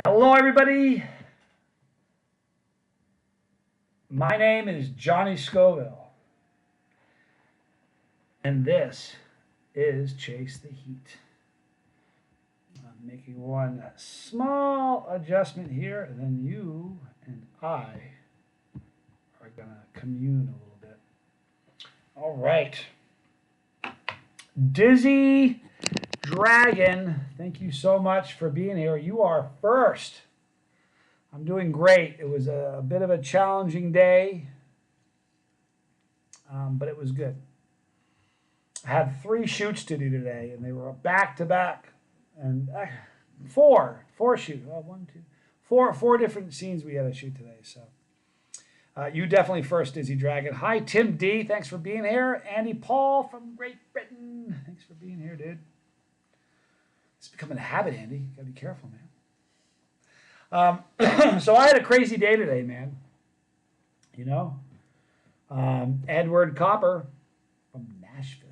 Hello, everybody. My name is Johnny Scoville, and this is Chase the Heat. I'm making one small adjustment here, and then you and I are going to commune a little bit. All right. Dizzy Dragon, thank you so much for being here. You are first. I'm doing great. It was a bit of a challenging day, but it was good. I had 3 shoots to do today, and they were back to back, and four shoots. Four different scenes we had to shoot today. So you definitely first, Dizzy Dragon. Hi, Tim D. Thanks for being here. Andy Paul from Great Britain. Thanks for being here, dude. It's becoming a habit, Andy. You gotta be careful, man. So I had a crazy day today, man. You know, Edward Copper from Nashville.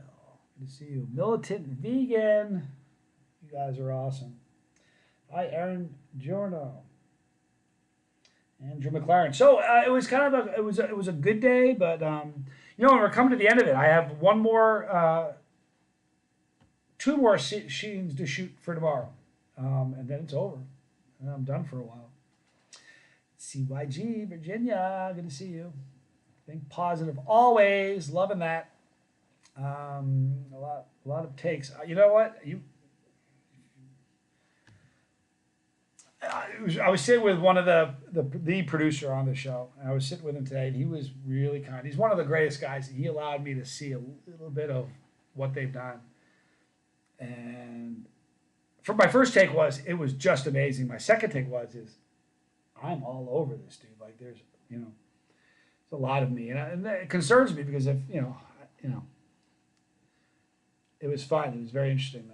Good to see you. Militant Vegan. You guys are awesome. Hi, Aaron Giorno. Andrew McLaren. So it was kind of it was a good day, but you know, when we're coming to the end of it, I have two more scenes to shoot for tomorrow, and then it's over. I'm done for a while. CYG, Virginia, good to see you. Think positive always, loving that. A lot of takes. You know what? I was sitting with one of the producer on the show, and I was sitting with him today, and he was really kind. He's one of the greatest guys. He allowed me to see a little bit of what they've done, and for my first take it was just amazing. My second take is I'm all over this, dude. Like there's a lot of me, and it concerns me because if it was fun. It was very interesting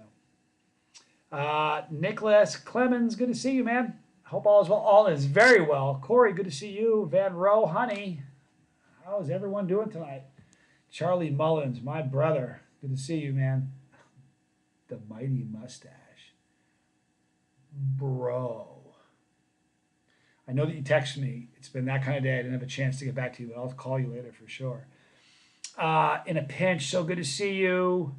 though. Nicholas Clemens, good to see you, man. Hope all is well. All is very well. Corey, good to see you. Van Rowe, honey, how's everyone doing tonight? Charlie Mullins, my brother, good to see you, man. The mighty mustache. Bro, I know that you texted me. It's been that kind of day. I didn't have a chance to get back to you, but I'll call you later for sure. In a pinch, so good to see you.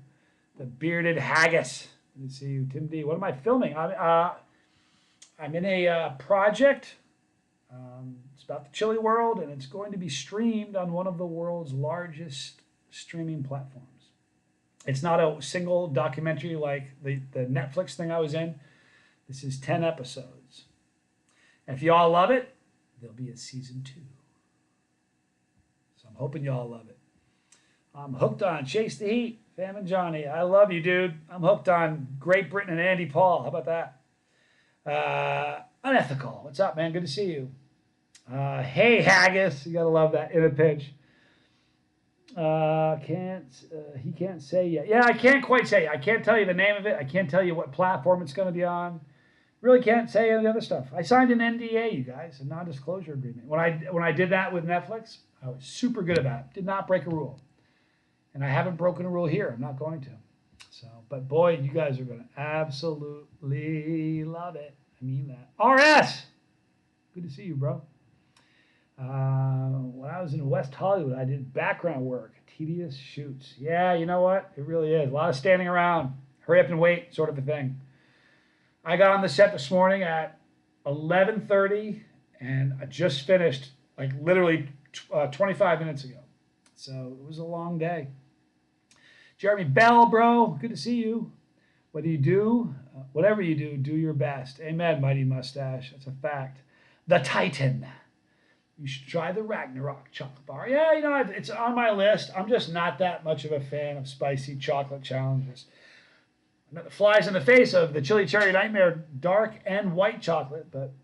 The bearded haggis, good to see you. Tim D, what am I filming? I'm in a project. It's about the chili world, and it's going to be streamed on one of the world's largest streaming platforms. It's not a single documentary like the Netflix thing I was in. This is 10 episodes. And if you all love it, there'll be a season 2. So I'm hoping you all love it. I'm hooked on Chase the Heat, Fam and Johnny. I love you, dude. I'm hooked on Great Britain and Andy Paul. How about that? Unethical. What's up, man? Good to see you. Hey, Haggis. You got to love that in a pinch. He can't say yet. Yeah, I can't quite say. I can't tell you the name of it. I can't tell you what platform it's going to be on. Really can't say any other stuff. I signed an NDA, you guys, a non-disclosure agreement. When I did that with Netflix, I was super good about it. Did not break a rule. And I haven't broken a rule here. I'm not going to. So, but boy, you guys are going to absolutely love it. I mean that. RS! Good to see you, bro. When I was in West Hollywood, I did background work, tedious shoots. Yeah, you know what? It really is. A lot of standing around, hurry up and wait sort of a thing. I got on the set this morning at 11:30, and I just finished like literally 25 minutes ago. So it was a long day. Jeremy Bell, bro, good to see you. Whatever you do your best. Amen, mighty mustache. That's a fact. The Titan. You should try the Ragnarok chocolate bar. Yeah, you know, it's on my list. I'm just not that much of a fan of spicy chocolate challenges. It flies in the face of the Chili Cherry Nightmare dark and white chocolate, but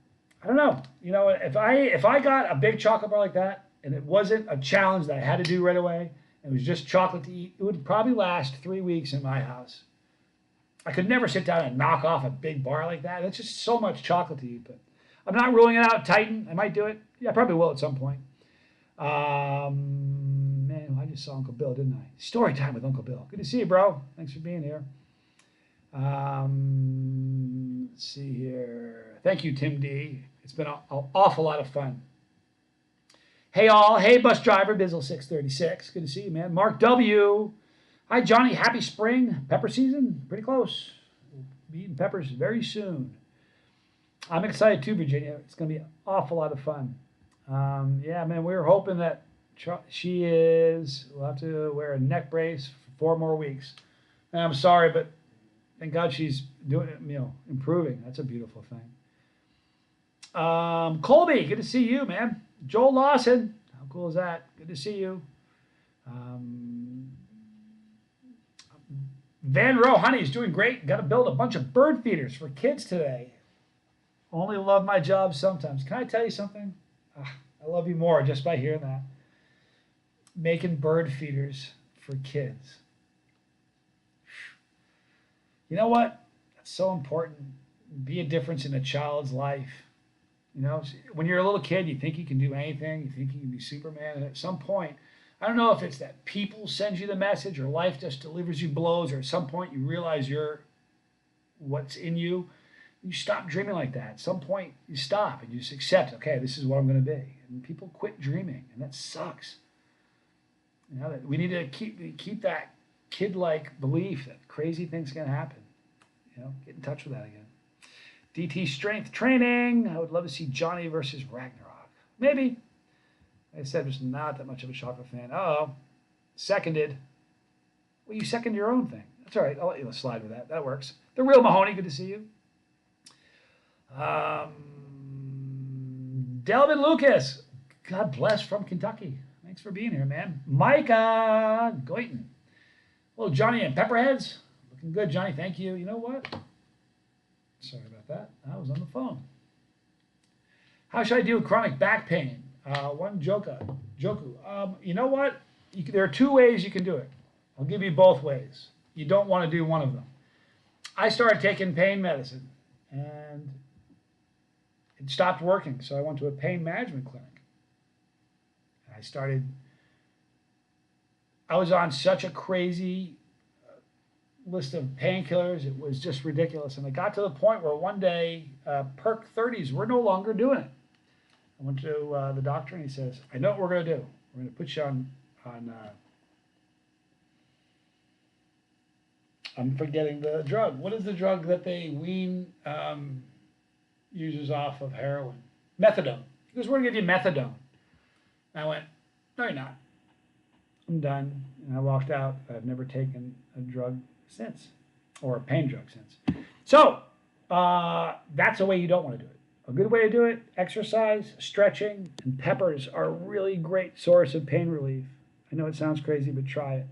I don't know. You know, if I got a big chocolate bar like that and it wasn't a challenge that I had to do right away, and it was just chocolate to eat, it would probably last 3 weeks in my house. I could never sit down and knock off a big bar like that. It's just so much chocolate to eat, but I'm not ruling it out. Titan, I might do it. Yeah, I probably will at some point. Man, I just saw Uncle Bill, didn't I? Story time with Uncle Bill. Good to see you, bro. Thanks for being here. Let's see here. Thank you, Tim D. It's been an awful lot of fun. Hey all, hey bus driver, Bizzle 636. Good to see you, man. Mark W. Hi Johnny, happy spring. Pepper season, pretty close. We'll be eating peppers very soon. I'm excited too, Virginia. It's going to be an awful lot of fun. Yeah, man, we were hoping that we'll have to wear a neck brace for 4 more weeks. And I'm sorry, but thank God she's doing it, improving. That's a beautiful thing. Colby, good to see you, man. Joel Lawson, how cool is that? Good to see you. Van Rowe, honey, is doing great. Got to build a bunch of bird feeders for kids today. Only love my job sometimes. Can I tell you something? I love you more just by hearing that. Making bird feeders for kids. You know what? That's so important. Be a difference in a child's life. When you're a little kid, you think you can do anything. You think you can be Superman. And at some point, I don't know if it's that people send you the message or life just delivers you blows, or at some point you realize what's in you. You stop dreaming like that. At some point, you stop and you just accept, okay, this is what I'm going to be. And people quit dreaming, and that sucks. We need to keep that kid-like belief that crazy things can happen. Get in touch with that again. DT Strength Training. I would love to see Johnny versus Ragnarok. Maybe. Like I said, I'm just not that much of a chocolate fan. Uh-oh. Seconded. Well, you second your own thing. That's all right. I'll let you slide with that. That works. The Real Mahoney. Good to see you. Delvin Lucas. God bless, from Kentucky. Thanks for being here, man. Micah Goyton. Hello, Johnny and Pepperheads. Looking good, Johnny. Thank you. You know what? Sorry about that. I was on the phone. How should I deal with chronic back pain? Joku. You know what? There are 2 ways you can do it. I'll give you both ways. You don't want to do one of them. I started taking pain medicine, and it stopped working. So I went to a pain management clinic. I was on such a crazy list of painkillers. It was just ridiculous. And I got to the point where one day, Perk 30s were no longer doing it. I went to the doctor, and he says, I know what we're going to do. We're going to put you on I'm forgetting the drug. What is the drug that they wean users off of heroin? Methadone. He goes, we're going to give you methadone. And I went, no, you're not. I'm done. And I walked out. I've never taken a drug since, or a pain drug since. So that's a way you don't want to do it. A good way to do it, exercise, stretching, and peppers are a really great source of pain relief. I know it sounds crazy, but try it.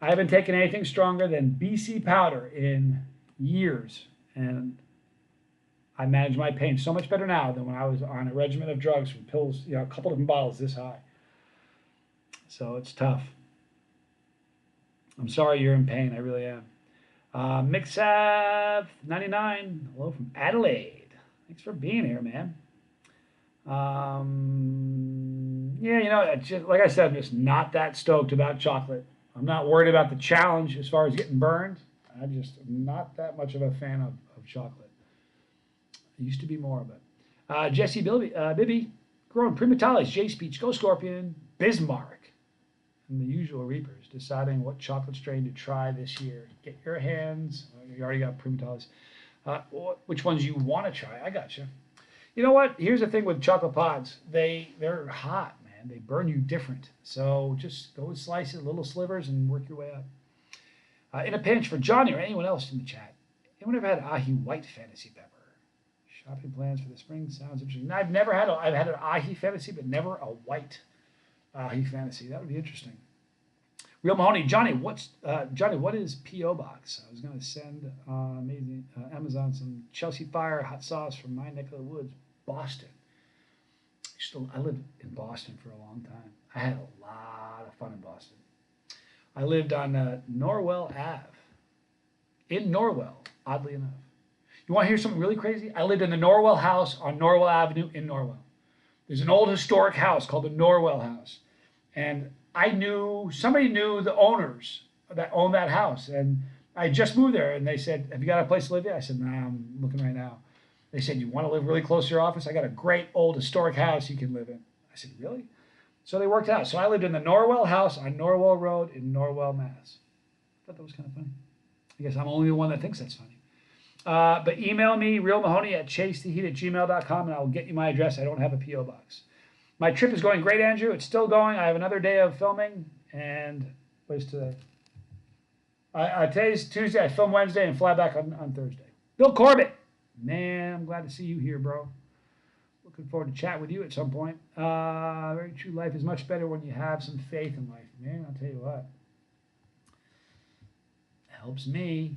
I haven't taken anything stronger than BC powder in years, and I manage my pain so much better now than when I was on a regimen of drugs from pills, a couple different bottles this high. So it's tough. I'm sorry you're in pain. I really am. Mixav 99. Hello from Adelaide. Thanks for being here, man. Yeah, just, like I said, I'm just not that stoked about chocolate. I'm not worried about the challenge as far as getting burned. I'm just not that much of a fan of chocolate. I used to be more of it. Jesse Bibby, growing primatales, J Speech, Go Scorpion, Bismarck, and the usual reapers, deciding what chocolate strain to try this year. Get your hands, you already got primatales. Which ones you want to try. I got you. You know what? Here's the thing with chocolate pods. They're hot, man. They burn you different. So just go and slice it, little slivers, and work your way up. In a pinch, for Johnny or anyone else in the chat, anyone ever had ahi white fantasy pepper? Shopping plans for the spring sounds interesting. I've had an ahi fantasy, but never a white ahi fantasy. That would be interesting. Real Mahoney, Johnny, what is P.O. Box? I was going to send Amazon some Chelsea Fire hot sauce from my neck of the woods, Boston. I lived in Boston for a long time. I had a lot of fun in Boston. I lived on Norwell Ave, in Norwell, oddly enough. You want to hear something really crazy? I lived in the Norwell House on Norwell Avenue in Norwell. There's an old historic house called the Norwell House, and somebody knew the owners that owned that house, and I just moved there, and they said, have you got a place to live yet? I said, nah, I'm looking right now. They said, you want to live really close to your office? I got a great old historic house you can live in. I said, really? So they worked out. So I lived in the Norwell house on Norwell Road in Norwell, Mass. I thought that was kind of funny. I guess I'm only the one that thinks that's funny. But email me, realmahoney@chasetheheat@gmail.com, and I'll get you my address. I don't have a P.O. box. My trip is going great, Andrew. It's still going. I have another day of filming. And what is today? Today's Tuesday. I film Wednesday and fly back on Thursday. Bill Corbett. Man, I'm glad to see you here, bro. Looking forward to chat with you at some point. Very true. Life is much better when you have some faith in life. Man, I'll tell you what. It helps me.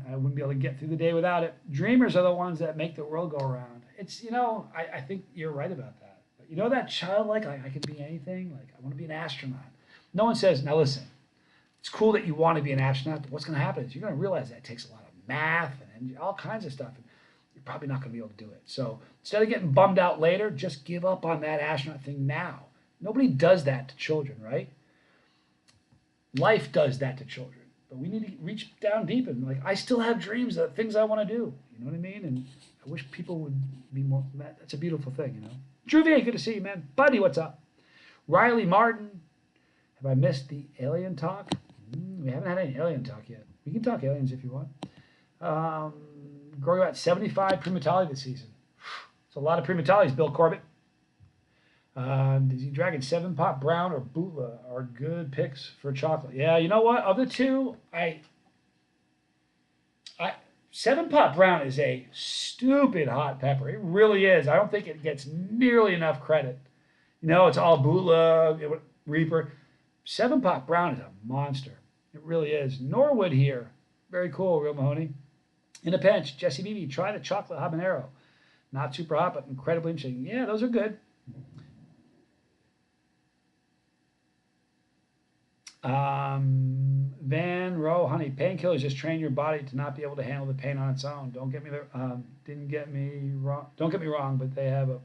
I wouldn't be able to get through the day without it. Dreamers are the ones that make the world go around. It's, I think you're right about that. But you know that childlike, like I can be anything? Like I want to be an astronaut. No one says, now listen, it's cool that you want to be an astronaut, but what's going to happen is you're going to realize that it takes a lot of math and all kinds of stuff. And you're probably not going to be able to do it. So instead of getting bummed out later, just give up on that astronaut thing now. Nobody does that to children, right? Life does that to children. But we need to reach down deep and I still have dreams of things I want to do. You know what I mean? And I wish people would be more. That's a beautiful thing, Drew V, good to see you, man. Buddy, what's up? Riley Martin, have I missed the alien talk? We haven't had any alien talk yet. We can talk aliens if you want. Growing about 75 primatology this season. It's a lot of primatologies, Bill Corbett. Dizzy Dragon, 7-Pot Brown or Bootla are good picks for chocolate. Yeah, you know what? Of the two, 7-Pot Brown is a stupid hot pepper. It really is. I don't think it gets nearly enough credit. It's all Bootla, Reaper. 7-Pot Brown is a monster. It really is. Norwood here. Very cool, Real Mahoney. In a pinch, Jesse Beebe, try the chocolate habanero. Not super hot, but incredibly interesting. Yeah, those are good. Van Rowe, honey, painkillers just train your body to not be able to handle the pain on its own. Don't get me there. Didn't get me wrong. Don't get me wrong, but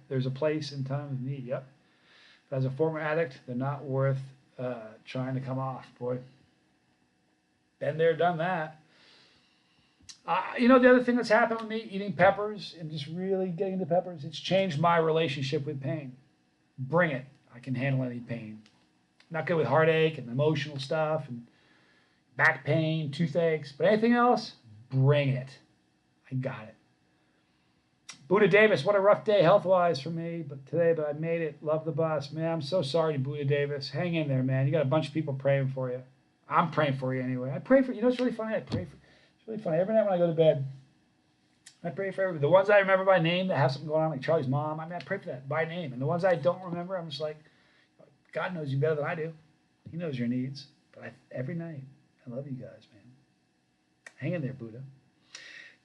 there's a place in time of need. Yep. But as a former addict, they're not worth trying to come off. Boy, been there, done that. The other thing that's happened with me, eating peppers and just really getting into peppers, it's changed my relationship with pain. Bring it. I can handle any pain. Not good with heartache and emotional stuff and back pain, toothaches, but anything else, bring it. I got it. Buddha Davis, what a rough day health-wise for me but I made it. Love the bus. Man, I'm so sorry, Buddha Davis. Hang in there, man. You got a bunch of people praying for you. I'm praying for you anyway. I pray for you. It's really funny. It's really funny. Every night when I go to bed, I pray for everybody. The ones I remember by name that have something going on, like Charlie's mom, I pray for that by name. And the ones I don't remember, I'm just like, God knows you better than I do. He knows your needs. But every night, I love you guys, man. Hang in there, Buddha.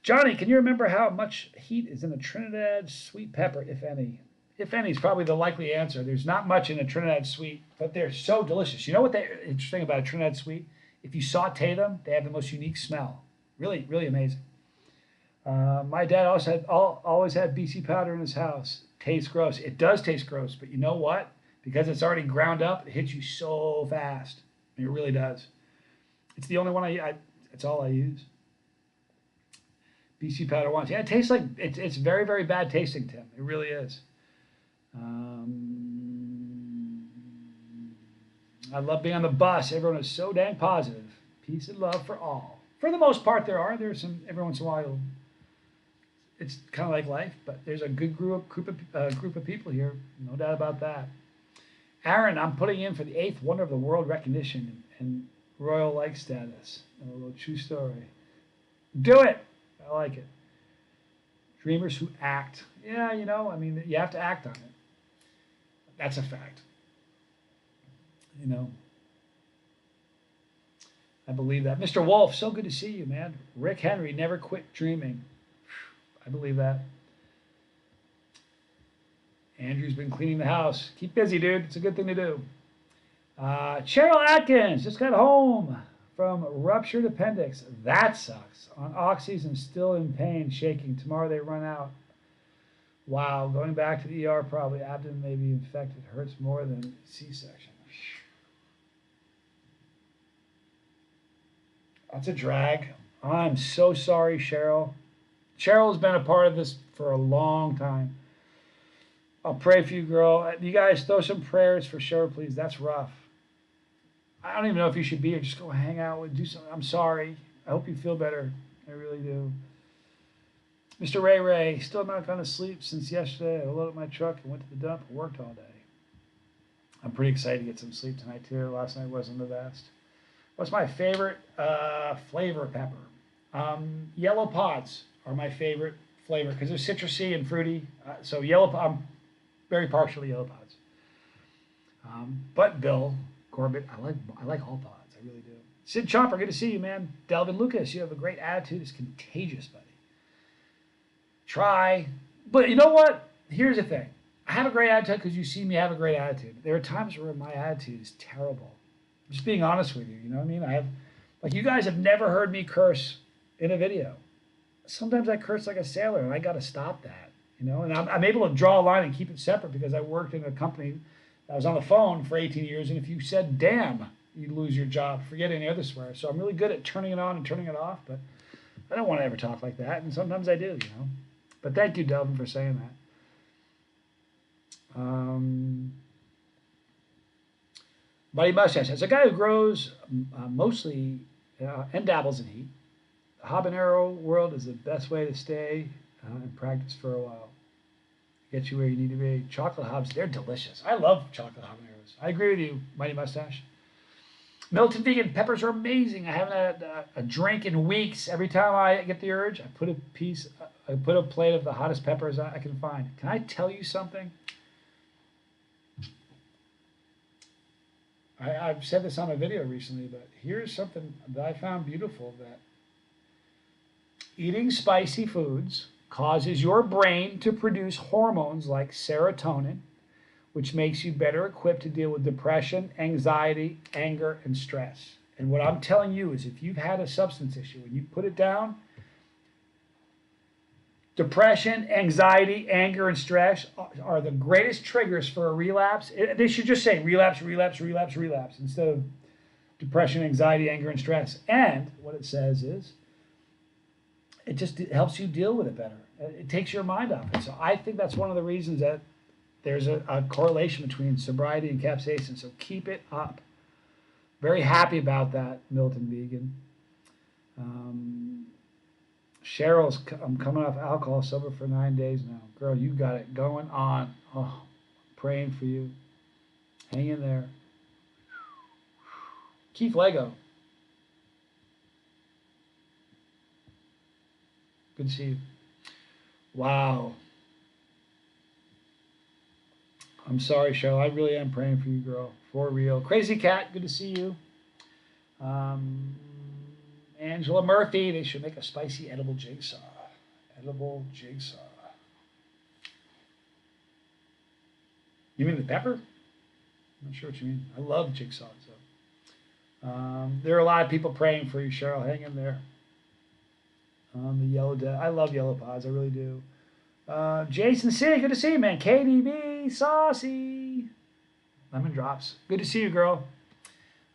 Johnny, can you remember how much heat is in a Trinidad sweet pepper, if any? If any is probably the likely answer. There's not much in a Trinidad sweet, but they're so delicious. You know what interesting about a Trinidad sweet? If you saute them, they have the most unique smell. Really, really amazing. My dad always had BC powder in his house. Tastes gross. It does taste gross, but you know what? Because it's already ground up, it hits you so fast. It really does. It's the only one it's all I use. BC powder once. Yeah, it tastes like, it's very, very bad tasting, Tim. It really is. I love being on the bus. Everyone is so dang positive. Peace and love for all. For the most part, there's some, every once in a while, it's kind of like life, but there's a good group of people here. No doubt about that. Aaron, I'm putting in for the 8th Wonder of the World recognition and royal like status. A little true story. Do it. I like it. Dreamers who act. Yeah, you have to act on it. That's a fact. I believe that. Mr. Wolf, so good to see you, man. Rick Henry, never quit dreaming. I believe that. Andrew's been cleaning the house. Keep busy, dude. It's a good thing to do. Cheryl Atkins just got home from ruptured appendix. That sucks. On oxys and still in pain, shaking. Tomorrow they run out. Wow, going back to the ER probably. Abdomen may be infected. Hurts more than C-section. That's a drag. I'm so sorry, Cheryl. Cheryl's been a part of this for a long time. I'll pray for you, girl. You guys throw some prayers for Cheryl, please. That's rough. I don't even know if you should be here. Just go hang out with, do something. I'm sorry. I hope you feel better. I really do. Mr. Ray Ray, still not gone to sleep since yesterday. I loaded my truck and went to the dump and worked all day. I'm pretty excited to get some sleep tonight, too. Last night wasn't the best. What's my favorite flavor pepper? Yellow pods are my favorite flavor because they're citrusy and fruity. So I'm very partial to yellow pods. But Bill Corbett, I like all pods. I really do. Sid Chomper, good to see you, man. Delvin Lucas, you have a great attitude. It's contagious, buddy. Try. But you know what? Here's the thing. I have a great attitude because you see me have a great attitude. There are times where my attitude is terrible. I'm just being honest with you. You know what I mean? Like, you guys have never heard me curse in a video. Sometimes I curse like a sailor, and I got to stop that. You know, and I'm able to draw a line and keep it separate because I worked in a company that was on the phone for 18 years, and if you said "damn," you'd lose your job. Forget any other swear. So I'm really good at turning it on and turning it off, but I don't want to ever talk like that, and sometimes I do. You know. But thank you, Delvin, for saying that. Buddy Mustache, as a guy who grows mostly and dabbles in heat, the habanero world is the best way to stay and practice for a while. Get you where you need to be. Chocolate hobs, they're delicious. I love chocolate habaneros. I agree with you, Mighty Mustache. Milton Vegan peppers are amazing. I haven't had a drink in weeks. Every time I get the urge, I put a plate of the hottest peppers I can find. Can I tell you something? I've said this on a video recently, but here's something that I found beautiful, that eating spicy foods causes your brain to produce hormones like serotonin, which makes you better equipped to deal with depression, anxiety, anger, and stress. And what I'm telling you is, if you've had a substance issue and you put it down, depression, anxiety, anger, and stress are the greatest triggers for a relapse. They should just say relapse, relapse, relapse, relapse, instead of depression, anxiety, anger, and stress. And what it says is, it just helps you deal with it better. It takes your mind off it. So I think that's one of the reasons that there's a correlation between sobriety and capsaicin. So keep it up. Very happy about that, Milton Vegan. Cheryl's, I'm coming off alcohol, sober for 9 days now. Girl, you got it going on. Oh, praying for you. Hang in there. Keith Lego. Good to see you. Wow. I'm sorry, Cheryl. I really am praying for you, girl. For real. Crazy Cat, good to see you. Angela Murphy, they should make a spicy edible jigsaw. Edible jigsaw. You mean the pepper? I'm not sure what you mean. I love jigsaw. So. There are a lot of people praying for you, Cheryl. Hang in there. The yellow I love yellow pods. I really do. Jason C, good to see you, man. KDB, saucy. Lemon drops. Good to see you, girl.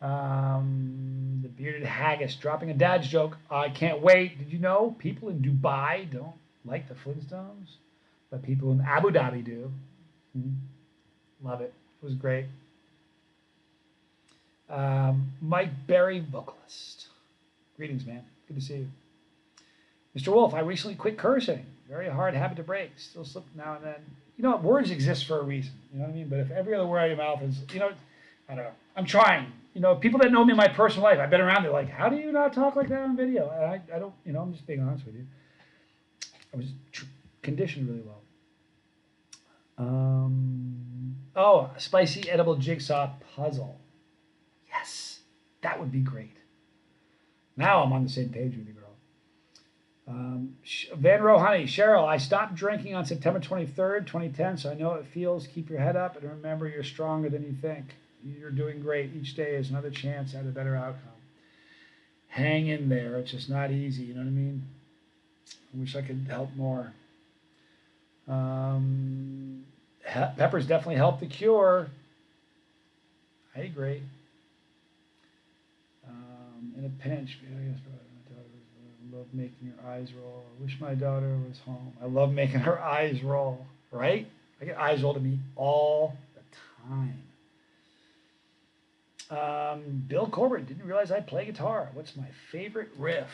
The bearded haggis dropping a dad's joke. I can't wait. Did you know people in Dubai don't like the Flintstones, but people in Abu Dhabi do? Love it. It was great. Mike Berry, vocalist. Greetings, man. Good to see you. Mr. Wolf, I recently quit cursing. Very hard habit to break. Still slip now and then. You know what? Words exist for a reason. You know what I mean? But if every other word out of your mouth is, you know, I don't know. I'm trying. You know, people that know me in my personal life, I've been around, they're like, how do you not talk like that on video? And I don't, you know, I'm just being honest with you. I was conditioned really well. Oh, a spicy edible jigsaw puzzle. Yes, that would be great. Now I'm on the same page with you, girl. Van Rohani, Cheryl, I stopped drinking on September 23rd, 2010, so I know it feels. Keep your head up and remember you're stronger than you think. You're doing great. Each day is another chance at a better outcome. Hang in there. It's just not easy, you know what I mean? I wish I could help more. Peppers definitely help the cure. I agree. In a pinch, love making her eyes roll. I wish my daughter was home. I love making her eyes roll, right? I get eyes rolled at me all the time. Bill Corbett, didn't realize I play guitar. What's my favorite riff?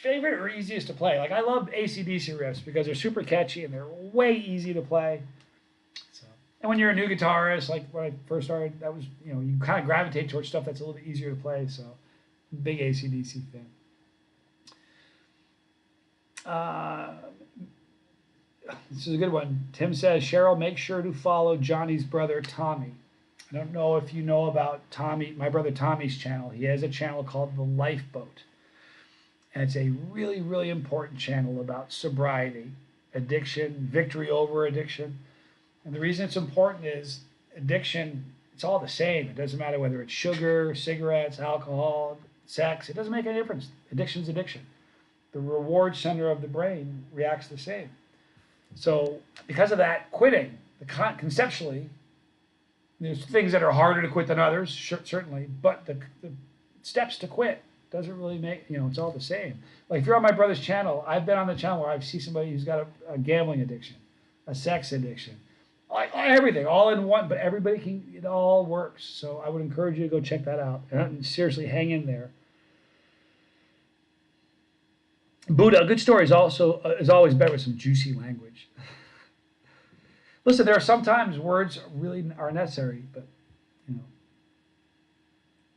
Favorite or easiest to play? Like, I love AC/DC riffs because they're super catchy and they're way easy to play. So, and when you're a new guitarist, like when I first started, that was, you know, you kind of gravitate towards stuff that's a little bit easier to play. So, big AC/DC fan. This is a good one. Tim says, Cheryl, make sure to follow Johnny's brother, Tommy. I don't know if you know about Tommy, my brother Tommy's channel. He has a channel called The Lifeboat. And it's a really, really important channel about sobriety, addiction, victory over addiction. And the reason it's important is addiction, it's all the same. It doesn't matter whether it's sugar, cigarettes, alcohol, sex. It doesn't make any difference. Addiction's addiction. The reward center of the brain reacts the same. So because of that, quitting, conceptually, there's things that are harder to quit than others, certainly, but the steps to quit doesn't really make, you know, it's all the same. Like if you're on my brother's channel, I've been on the channel where I see somebody who's got a gambling addiction, a sex addiction, everything, all in one, but everybody can, it all works. So I would encourage you to go check that out. And seriously, hang in there. Buddha, a good story is always better with some juicy language. Listen, there are sometimes words really are necessary, but, you know,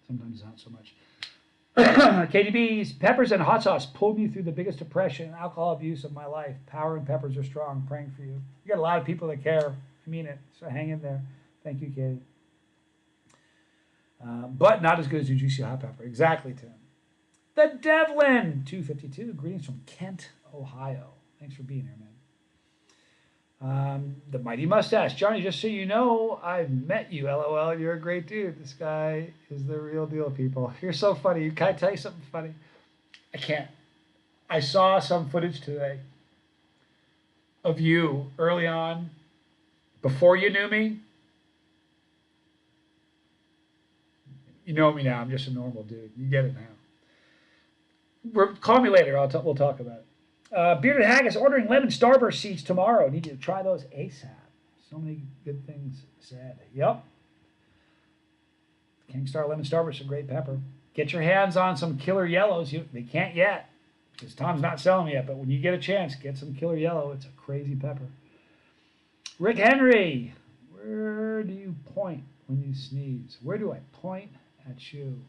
sometimes not so much. KDB's peppers and hot sauce pulled me through the biggest depression and alcohol abuse of my life. Power and peppers are strong. Praying for you. You got a lot of people that care. I mean it. So hang in there. Thank you, Katie. But not as good as your juicy hot pepper. Exactly, Tim. The Devlin 252. Greetings from Kent, Ohio. Thanks for being here, man. The Mighty Mustache. Johnny, just so you know, I've met you. LOL, you're a great dude. This guy is the real deal, people. You're so funny. Can I tell you something funny? I can't. I saw some footage today of you early on, before you knew me. You know me now. I'm just a normal dude. You get it now. Call me later. We'll talk about it. Bearded Haggis ordering lemon starburst seeds tomorrow. Need you to try those ASAP. So many good things said. Yep. King Star lemon starburst, a great pepper. Get your hands on some killer yellows. They can't yet because Tom's not selling them yet. But when you get a chance, get some killer yellow. It's a crazy pepper. Rick Henry, where do you point when you sneeze? Where do I point at you?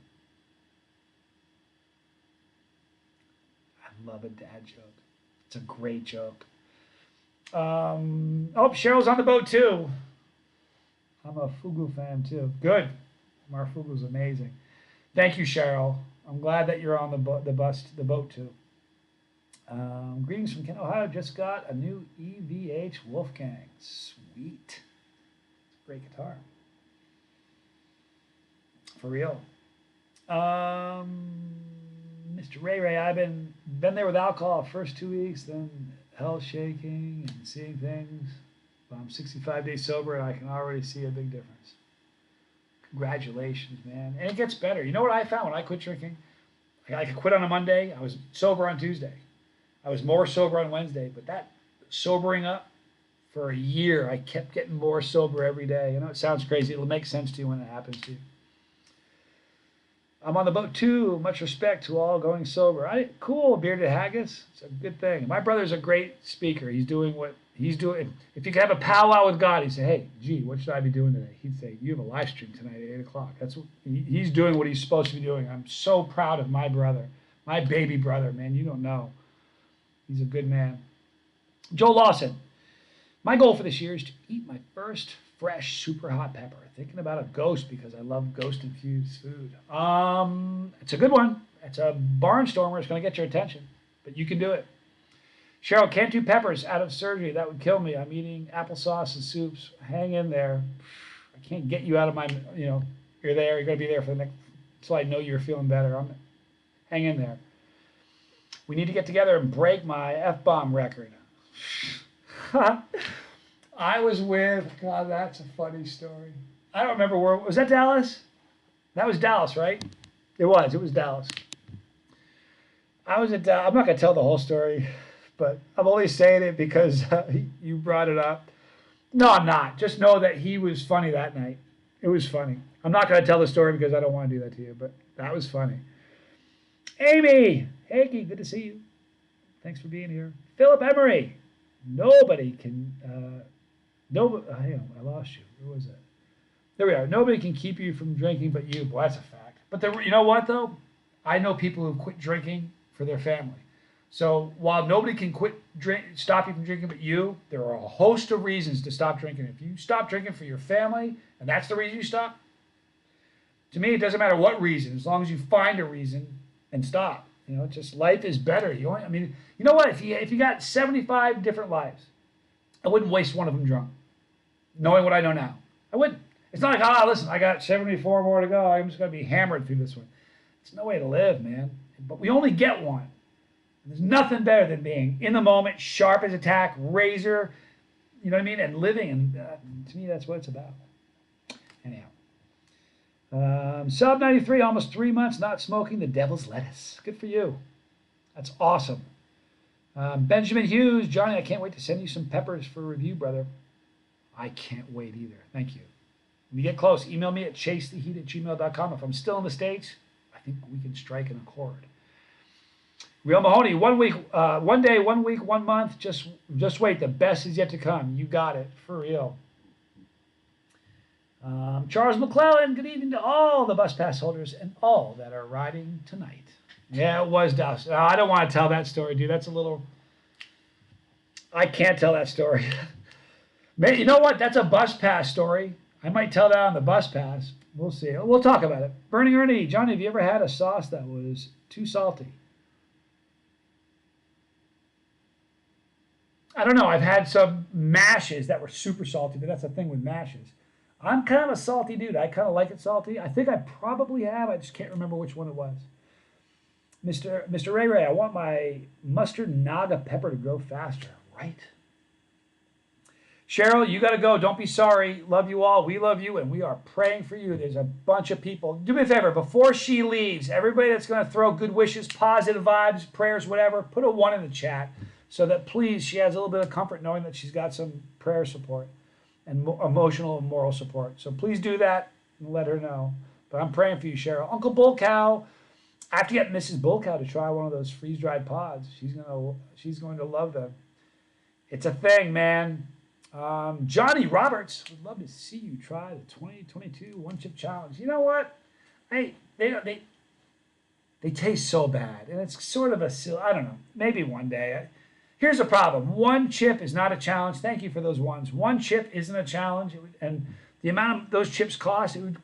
I love a dad joke. It's a great joke. Oh, Cheryl's on the boat too. I'm a Fugu fan too. Good. Marfugu's amazing. Thank you, Cheryl. I'm glad that you're on the boat too. Greetings from Kent, Ohio. Just got a new EVH Wolfgang. Sweet. Great guitar. For real. Mr. Ray, I've been there with alcohol first 2 weeks, then hell shaking and seeing things. But I'm 65 days sober and I can already see a big difference. Congratulations, man. And it gets better. You know what I found when I quit drinking? I could quit on a Monday. I was sober on Tuesday. I was more sober on Wednesday. But that sobering up for a year, I kept getting more sober every day. You know, it sounds crazy. It'll make sense to you when it happens to you. I'm on the boat too. Much respect to all going sober. Cool, Bearded Haggis. It's a good thing. My brother's a great speaker. He's doing what he's doing. If you could have a powwow with God, he'd say, hey, gee, what should I be doing today? He'd say, you have a live stream tonight at 8 o'clock. That's what he's doing what he's supposed to be doing. I'm so proud of my brother, my baby brother, man. You don't know. He's a good man. Joe Lawson. My goal for this year is to eat my first fresh, super hot pepper. Thinking about a ghost because I love ghost-infused food. It's a good one. It's a barnstormer. It's going to get your attention, but you can do it. Cheryl, can't do peppers out of surgery. That would kill me. I'm eating applesauce and soups. Hang in there. I can't get you out of my, you're there. You're going to be there for the next, until I know you're feeling better. Hang in there. We need to get together and break my F-bomb record. I was with, God, that's a funny story. I don't remember where, was that Dallas? That was Dallas, right? It was Dallas. I was at, I'm not going to tell the whole story, but I'm only saying it because you brought it up. No, I'm not. Just know that he was funny that night. It was funny. I'm not going to tell the story because I don't want to do that to you, but that was funny. Amy, hey, good to see you. Thanks for being here. Philip Emery, nobody can, hang on, I lost you. Where was that? There we are. Nobody can keep you from drinking but you. Boy, that's a fact. But you know what, though? I know people who quit drinking for their family. So while nobody can stop you from drinking but you, there are a host of reasons to stop drinking. If you stop drinking for your family, and that's the reason you stop, to me, it doesn't matter what reason, as long as you find a reason and stop. You know, just life is better. I mean, you know what? If you got 75 different lives, I wouldn't waste one of them drunk, knowing what I know now. I wouldn't. It's not like, listen, I got 74 more to go. I'm just going to be hammered through this one. It's no way to live, man. But we only get one. There's nothing better than being in the moment, sharp as a tack, razor, you know what I mean, and living. And to me, that's what it's about. Anyhow. Sub 93, almost 3 months not smoking the devil's lettuce. Good for you. That's awesome. Benjamin Hughes, Johnny, I can't wait to send you some peppers for review, brother. I can't wait either. Thank you. When you get close, email me at chasetheheat@gmail.com. If I'm still in the States, I think we can strike an accord. Real Mahoney, 1 week, 1 day, 1 week, 1 month. Just wait. The best is yet to come. You got it. For real. Charles McClellan, good evening to all the bus pass holders and all that are riding tonight. Yeah, it was Dust. I don't want to tell that story, dude. That's a little... I can't tell that story. You know what? That's a bus pass story. I might tell that on the bus pass. We'll see. We'll talk about it. Burning Ernie, Johnny, have you ever had a sauce that was too salty? I don't know. I've had some mashes that were super salty, but that's the thing with mashes. I'm kind of a salty dude. I kind of like it salty. I think I probably have. I just can't remember which one it was. Mr. Ray, I want my mustard naga pepper to grow faster. Right. Cheryl, you got to go. Don't be sorry. Love you all. We love you, and we are praying for you. There's a bunch of people. Do me a favor. Before she leaves, everybody that's going to throw good wishes, positive vibes, prayers, whatever, put a 1 in the chat so that, please, she has a little bit of comfort knowing that she's got some prayer support and emotional and moral support. So please do that and let her know. But I'm praying for you, Cheryl. Uncle Bull Cow, I have to get Mrs. Bull Cow to try one of those freeze-dried pods. She's going to love them. It's a thing, man. Johnny Roberts, would love to see you try the 2022 One Chip Challenge. You know what? They taste so bad, and it's sort of I don't know. Maybe one day. Here's the problem. 1 chip is not a challenge. Thank you for those ones. 1 chip isn't a challenge, and the amount of those chips cost, it would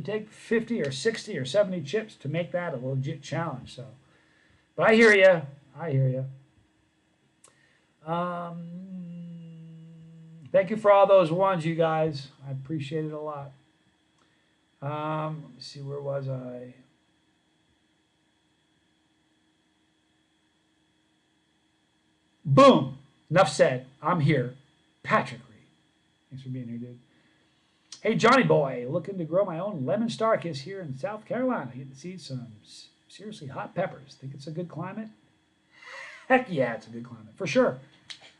take 50 or 60 or 70 chips to make that a legit challenge. So, but I hear you. I hear you. Thank you for all those ones, you guys. I appreciate it a lot. Let me see, where was I? Boom. Enough said. I'm here. Patrick Reed. Thanks for being here, dude. Hey, Johnny boy. Looking to grow my own lemon star kiss here in South Carolina. Get to see some seriously hot peppers. Think it's a good climate? Heck yeah, it's a good climate. For sure.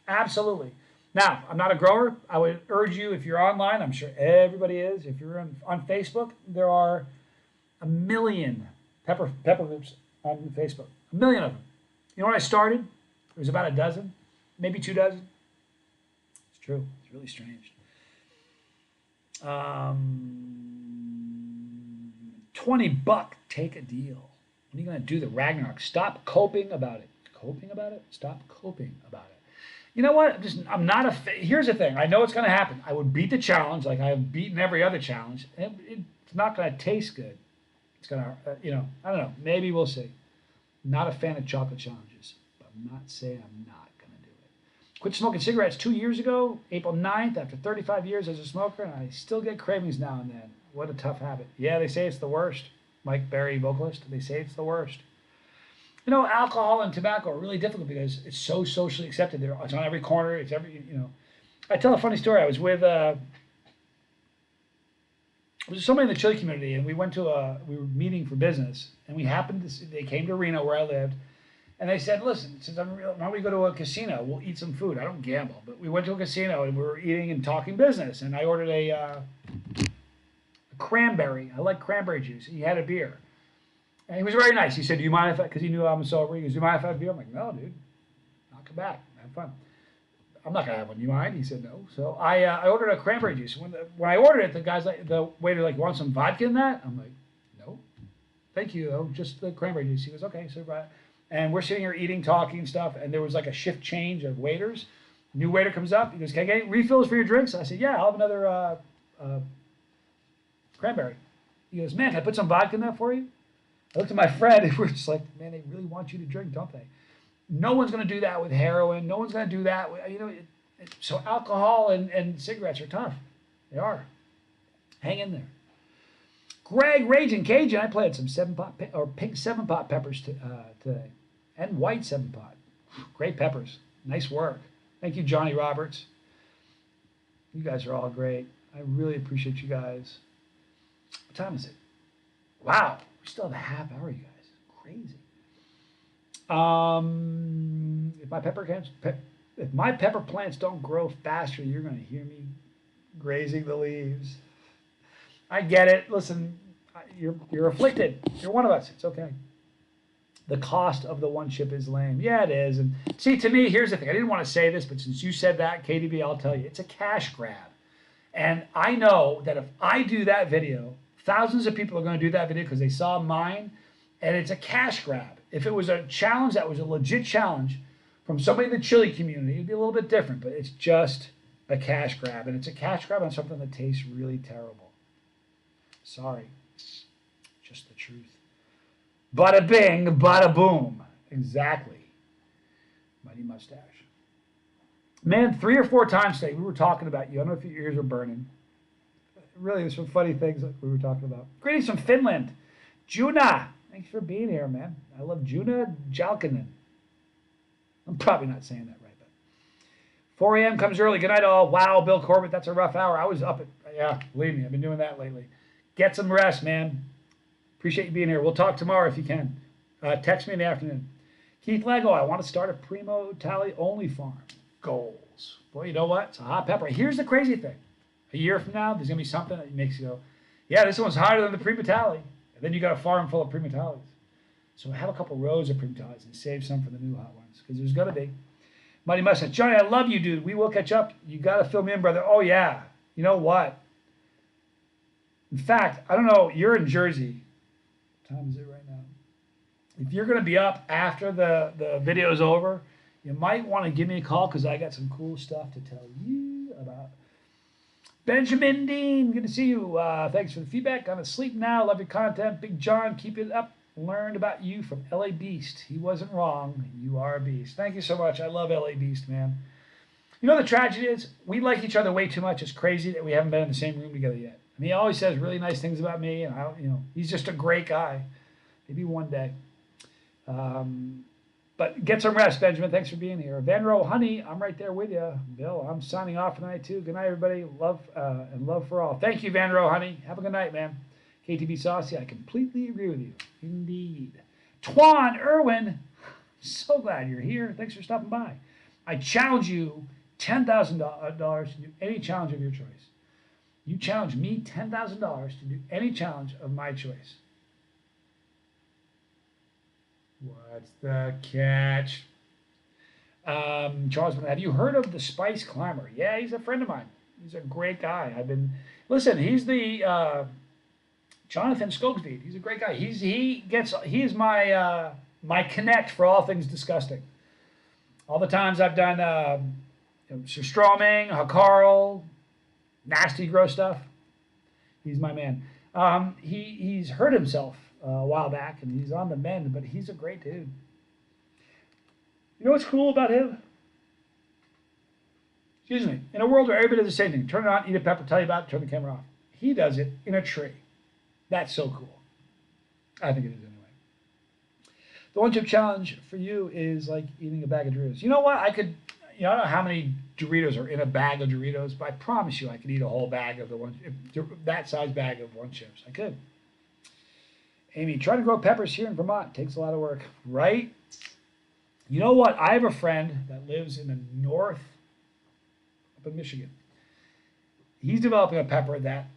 Absolutely. Now, I'm not a grower. I would urge you, if you're online, I'm sure everybody is. If you're on Facebook, there are a million pepper groups on Facebook. A million of them. You know when I started? It was about a dozen, maybe 2 dozen. It's true. It's really strange. 20 buck, take a deal. When are you going to do the Ragnarok? Stop coping about it. Coping about it? Stop coping about it. You know what? I'm not here's the thing. I know it's going to happen. I would beat the challenge like I've beaten every other challenge. It's not going to taste good. It's going to, I don't know. Maybe we'll see. Not a fan of chocolate challenges. But I'm not saying I'm not going to do it. Quit smoking cigarettes 2 years ago, April 9th, after 35 years as a smoker, and I still get cravings now and then. What a tough habit. Yeah, they say it's the worst. Mike Berry, vocalist, they say it's the worst. You know, alcohol and tobacco are really difficult because it's so socially accepted. It's on every corner. It's I tell a funny story. I was with somebody in the chili community, and we were meeting for business, and we happened to see, they came to Reno where I lived, And they said, listen, since why don't we go to a casino? We'll eat some food. I don't gamble, but we went to a casino and we were eating and talking business. And I ordered a cranberry. I like cranberry juice. He had a beer. And he was very nice. He said, do you mind if I, because he knew I'm sober, he goes, do you mind if I have a beer? I'm like, no, dude. I'll come back. Have fun. I'm not going to have one. Do you mind? He said, no. So I ordered a cranberry juice. When I ordered it, the waiter like, want some vodka in that? I'm like, no. Thank you, though. Just the cranberry juice. He goes, okay. So, and we're sitting here eating, talking and stuff. And there was like a shift change of waiters. New waiter comes up. He goes, can I get any refills for your drinks? I said, yeah, I'll have another cranberry. He goes, man, can I put some vodka in that for you? I looked at my friend and we're just like, man, they really want you to drink, don't they? No one's going to do that with heroin. No one's going to do that. So alcohol and cigarettes are tough. They are. Hang in there. Greg Raging Cajun. I played some pink 7-pot peppers today. And white 7-pot. Great peppers. Nice work. Thank you, Johnny Roberts. You guys are all great. I really appreciate you guys. What time is it? Wow. We still have a half hour, you guys. Crazy. If my pepper plants don't grow faster, you're going to hear me grazing the leaves. I get it. Listen, you're afflicted. You're one of us. It's okay. The cost of the one chip is lame. Yeah, it is. And see, to me, here's the thing. I didn't want to say this, but since you said that, KDB, I'll tell you, it's a cash grab. And I know that if I do that video, thousands of people are going to do that video because they saw mine, and it's a cash grab. If it was a challenge that was a legit challenge from somebody in the chili community, it'd be a little bit different, but it's just a cash grab, and it's a cash grab on something that tastes really terrible. Sorry. Just the truth. Bada bing, bada boom. Exactly. Mighty mustache. Man, 3 or 4 times today we were talking about you. I don't know if your ears are burning. Really, there's some funny things that we were talking about. Greetings from Finland. Juna. Thanks for being here, man. I love Juna Jalkinen. I'm probably not saying that right, but 4 a.m. comes early. Good night, all. Wow, Bill Corbett, that's a rough hour. I was up at, yeah, believe me, I've been doing that lately. Get some rest, man. Appreciate you being here. We'll talk tomorrow if you can. Text me in the afternoon. Keith Lego, I want to start a Primo Tally only farm. Goals. Boy, you know what? It's a hot pepper. Here's the crazy thing. A year from now, there's going to be something that makes you go, yeah, this one's hotter than the Primo Tally. And then you got a farm full of Primo Tallies. So have a couple rows of Primo Tallies and save some for the new hot ones, because there's going to be. Mighty Mustache. Johnny, I love you, dude. We will catch up. You got to fill me in, brother. Oh, yeah. You know what? In fact, I don't know. You're in Jersey. What time is it right now? If you're going to be up after the video's over, you might want to give me a call, because I got some cool stuff to tell you about. Benjamin Dean, good to see you. Thanks for the feedback. I'm asleep now. Love your content. Big John, keep it up. Learned about you from LA Beast. He wasn't wrong. You are a beast. Thank you so much. I love LA Beast, man. You know the tragedy is? We like each other way too much. It's crazy that we haven't been in the same room together yet. I mean, he always says really nice things about me, and he's just a great guy. Maybe one day. But get some rest, Benjamin. Thanks for being here. Vanro, honey, I'm right there with you. Bill, I'm signing off tonight too. Good night, everybody. Love and love for all. Thank you, Vanro, honey. Have a good night, man. KTB Saucy, I completely agree with you. Indeed. Twan Irwin, so glad you're here. Thanks for stopping by. I challenge you $10,000 to do any challenge of your choice. You challenge me $10,000 to do any challenge of my choice. What's the catch? Charles, have you heard of the Spice Climber? Yeah, he's a friend of mine. He's a great guy. He's the Jonathan Skogsby. He's a great guy. He is my my connect for all things disgusting. All the times I've done Stroming, Hakarl, nasty, gross stuff. He's my man. He's hurt himself a while back, and he's on the mend, but he's a great dude. You know what's cool about him? Excuse me. In a world where everybody does the same thing, turn it on, eat a pepper, tell you about it, turn the camera off. He does it in a tree. That's so cool. I think it is anyway. The one chip challenge for you is like eating a bag of Doritos. You know what? I don't know how many Doritos are in a bag of Doritos, but I promise you I could eat a whole bag of that size bag of one chips. I could. Amy, trying to grow peppers here in Vermont takes a lot of work, right? You know what? I have a friend that lives in the north, up in Michigan. He's developing a pepper that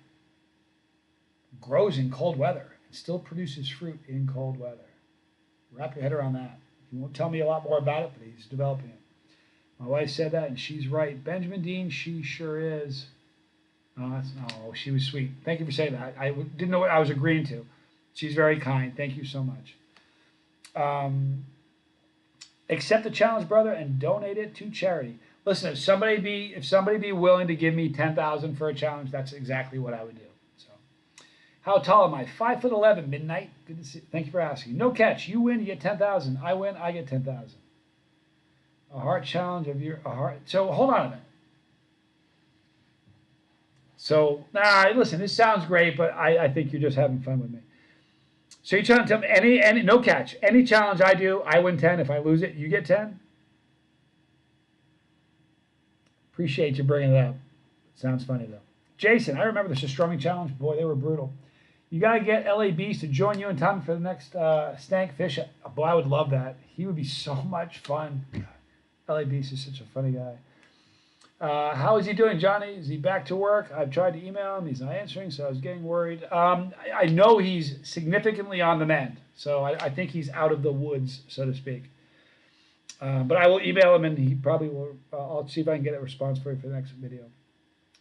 grows in cold weather and still produces fruit in cold weather. Wrap your head around that. He won't tell me a lot more about it, but he's developing it. My wife said that, and she's right. Benjamin Dean, she sure is. Oh, she was sweet. Thank you for saying that. I didn't know what I was agreeing to. She's very kind. Thank you so much. Accept the challenge, brother, and donate it to charity. Listen, if somebody be willing to give me 10,000 for a challenge, that's exactly what I would do. So, how tall am I? 5'11", midnight. Good to see. Thank you for asking. No catch. You win, you get 10,000. I win, I get 10,000. A heart challenge of your a heart. So hold on a minute. So listen, this sounds great, but I think you're just having fun with me. So you're trying to tell me any no catch. Any challenge I do, I win 10. If I lose it, you get 10? Appreciate you bringing it up. Sounds funny, though. Jason, I remember the Strumming Challenge. Boy, they were brutal. You got to get LA Beast to join you in time for the next Stank Fish. Boy, I would love that. He would be so much fun. LA Beast is such a funny guy. How is he doing, Johnny? Is he back to work? I've tried to email him. He's not answering, so I was getting worried. I know he's significantly on the mend, so I think he's out of the woods, so to speak. But I will email him, and he probably will. I'll see if I can get a response for you for the next video.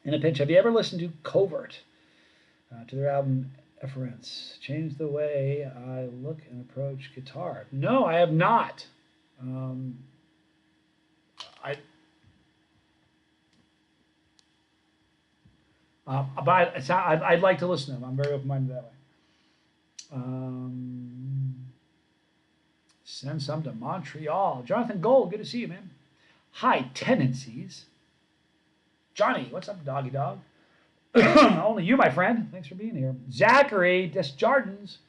In a pinch, have you ever listened to Covert, to their album Efference? Changed the way I look and approach guitar. No, I have not. But I'd like to listen to them. I'm very open-minded that way. Send some to Montreal. Jonathan Gold, good to see you, man. High tendencies. Johnny, what's up, doggy dog? Only you, my friend. Thanks for being here. Zachary Desjardins.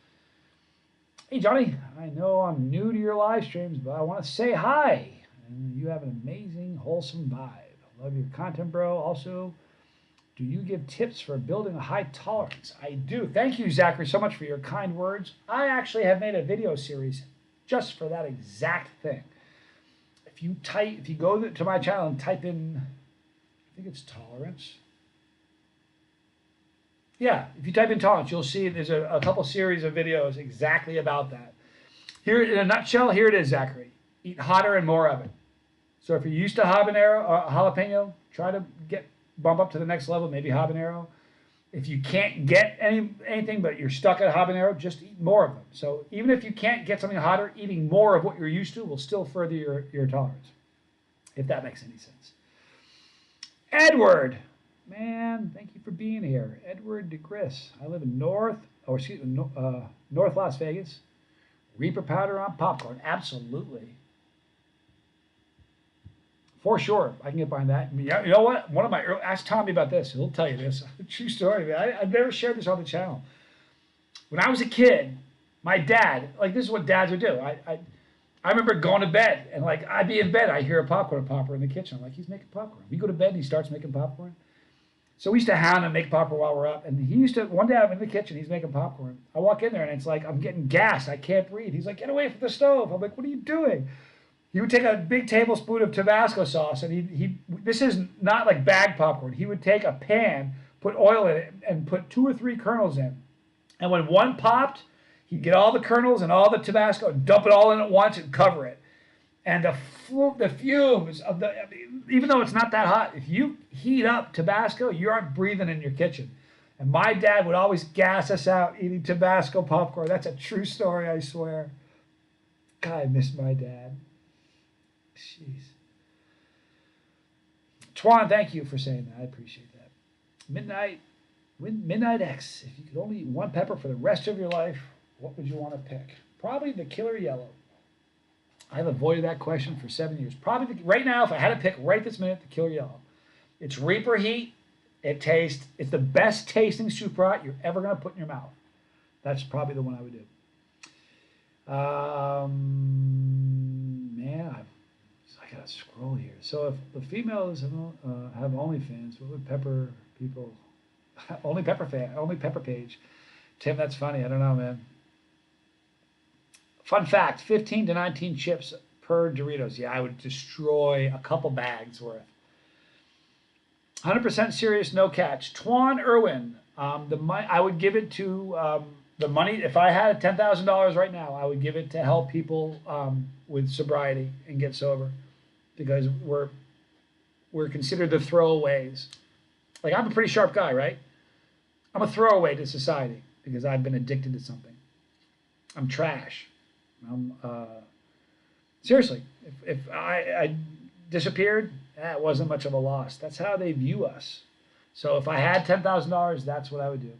Hey, Johnny. I know I'm new to your live streams, but I want to say hi. And you have an amazing, wholesome vibe. Love your content, bro. Also, do you give tips for building a high tolerance? I do. Thank you, Zachary, so much for your kind words. I actually have made a video series just for that exact thing. If you go to my channel and type in, I think it's tolerance. Yeah, if you type in tolerance, you'll see there's a couple series of videos exactly about that. Here, in a nutshell, here it is, Zachary. Eat hotter and more of it. So if you're used to jalapeno, try to bump up to the next level, maybe habanero. If you can't get anything but you're stuck at habanero, just eat more of them. So even if you can't get something hotter, eating more of what you're used to will still further your tolerance, if that makes any sense. Edward, man, thank you for being here. Edward DeGris. I live in North Las Vegas. Reaper powder on popcorn. Absolutely. For sure, I can get behind that. You know what? Ask Tommy about this. He'll tell you this. True story, man. I've never shared this on the channel. When I was a kid, my dad, this is what dads would do. I remember going to bed, and I'd be in bed, I hear a popcorn popper in the kitchen. I'm like, he's making popcorn. We go to bed, and he starts making popcorn. So we used to hound him, make popcorn while we're up. And one day I'm in the kitchen, he's making popcorn. I walk in there, and it's like, I'm getting gassed. I can't breathe. He's like, get away from the stove. I'm like, what are you doing? He would take a big tablespoon of Tabasco sauce, and this is not like bag popcorn. He would take a pan, put oil in it, and put 2 or 3 kernels in. And when one popped, he'd get all the kernels and all the Tabasco and dump it all in at once and cover it. And the fumes of even though it's not that hot, if you heat up Tabasco, you aren't breathing in your kitchen. And my dad would always gas us out eating Tabasco popcorn. That's a true story, I swear. God, I miss my dad. Jeez. Twan, thank you for saying that. I appreciate that. Midnight X. If you could only eat one pepper for the rest of your life, what would you want to pick? Probably the Killer Yellow. I've avoided that question for 7 years. Probably right now, if I had to pick right this minute, the Killer Yellow. It's Reaper heat. It's the best tasting soup pot you're ever going to put in your mouth. That's probably the one I would do. Man, I gotta scroll here. So if the females have OnlyFans, what would pepper people? Only pepper page. Tim, that's funny. I don't know, man. Fun fact: 15 to 19 chips per Doritos. Yeah, I would destroy a couple bags worth. 100% serious, no catch. Twan Irwin. I would give it to the money. If I had $10,000 right now, I would give it to help people with sobriety and get sober, because we're considered the throwaways. Like, I'm a pretty sharp guy, right? I'm a throwaway to society because I've been addicted to something. I'm trash. Seriously, if I disappeared, it wasn't much of a loss. That's how they view us. So if I had $10,000, that's what I would do.